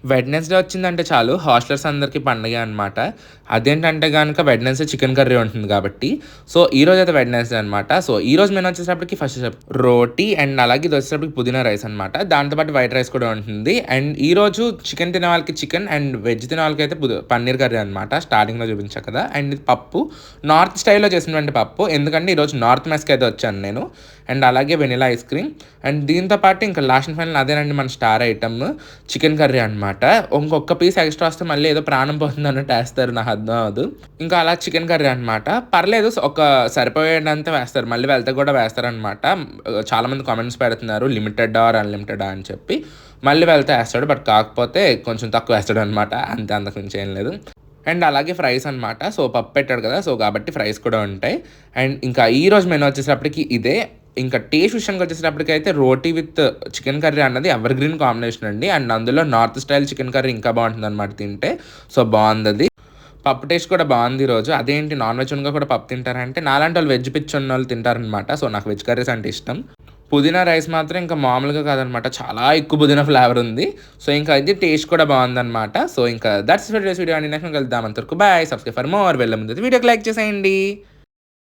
Wednesday వచ్చిందంటే చాలు hostellers అందరికీ పండగే అనమాట. అదేంటంటే గనక వెడ్నెస్‌డే చికెన్ కర్రీ ఉంటుంది కాబట్టి, సో ఈరోజైతే వెడ్నెస్‌డే అనమాట. సో ఈరోజు మెను వచ్చేటప్పటికి ఫస్ట్ రోటీ అండ్ అలాగే ఇది వచ్చేటప్పటికి పుదీనా రైస్ అనమాట. దాంతో పాటు వైట్ రైస్ కూడా ఉంటుంది. అండ్ ఈరోజు చికెన్ తినే వాళ్ళకి చికెన్ అండ్ వెజ్ తినే వాళ్ళకైతే పన్నీర్ కర్రీ అనమాట. స్టార్టింగ్‌లో చూపించా కదా! అండ్ ఇది పప్పు. నార్త్ స్టైల్‌లో చేసినటువంటి పప్పు. ఎందుకంటే ఈరోజు నార్త్ మెస్‌కి అయితే వచ్చాను నేను. అండ్ అలాగే వెనిలా ఐస్ క్రీమ్. అండ్ దీంతో పాటు ఇంకా లాస్ట్ అండ్ ఫైనల్ అదేనండి మన స్టార్ ఐటమ్ చికెన్ కర్రీ అనమాట. ఇంకొక పీస్ ఎక్స్ట్రా వస్తే మళ్ళీ ఏదో ప్రాణం పోతుంది అన్నట్టు వేస్తారు. నాకు అర్థం అవ్వదు. ఇంకా అలా చికెన్ కర్రీ అనమాట. పర్లేదు ఒక సరిపోయేంత వేస్తారు. మళ్ళీ వెళ్తే కూడా వేస్తారనమాట. చాలామంది కామెంట్స్ పెడుతున్నారు లిమిటెడ్ ఆర్ అన్లిమిటెడా అని చెప్పి. మళ్ళీ వెళ్తే వేస్తాడు. బట్ కాకపోతే కొంచెం తక్కువ వేస్తాడు అనమాట. అంతే, అంతకు మించి ఏం లేదు. అండ్ అలాగే ఫ్రైస్ అనమాట. సో పప్పు పెట్టాడు కదా! సో కాబట్టి ఫ్రైస్ కూడా ఉంటాయి. అండ్ ఇంకా ఈరోజు మెను వచ్చేసప్పటికి ఇదే. ఇంకా టేస్ట్ విషయానికి వచ్చేటప్పటికైతే రోటీ విత్ చికెన్ కర్రీ అన్నది ఎవర్ గ్రీన్ కాంబినేషన్ అండి. అండ్ అందులో నార్త్ స్టైల్ చికెన్ కర్రీ ఇంకా బాగుంటుందన్నమాట తింటే. సో బాగుందది. పప్పు టేస్ట్ కూడా బాగుంది ఈరోజు. అదేంటి నాన్ వెజ్ ఉన్నగా కూడా పప్పు తింటారంటే నాలాంటి వాళ్ళు వెజ్ పిచ్చి ఉన్నోళ్ళు తింటారనమాట. సో నాకు వెజ్ కర్రీస్ అంటే ఇష్టం. పుదీనా రైస్ మాత్రం ఇంకా మామూలుగా కాదనమాట. చాలా ఎక్కువ పుదీనా ఫ్లేవర్ ఉంది. సో ఇంకా ఇది టేస్ట్ కూడా బాగుందనమాట. సో ఇంకా దట్స్ ఫర్ టుడేస్ వీడియో అండి. నెక్స్ట్ వెళ్దాం. అంతవరకు బాయ్. Subscribe for more. వెళ్ళే ముందు వీడియోకి లైక్ చేసేయండి.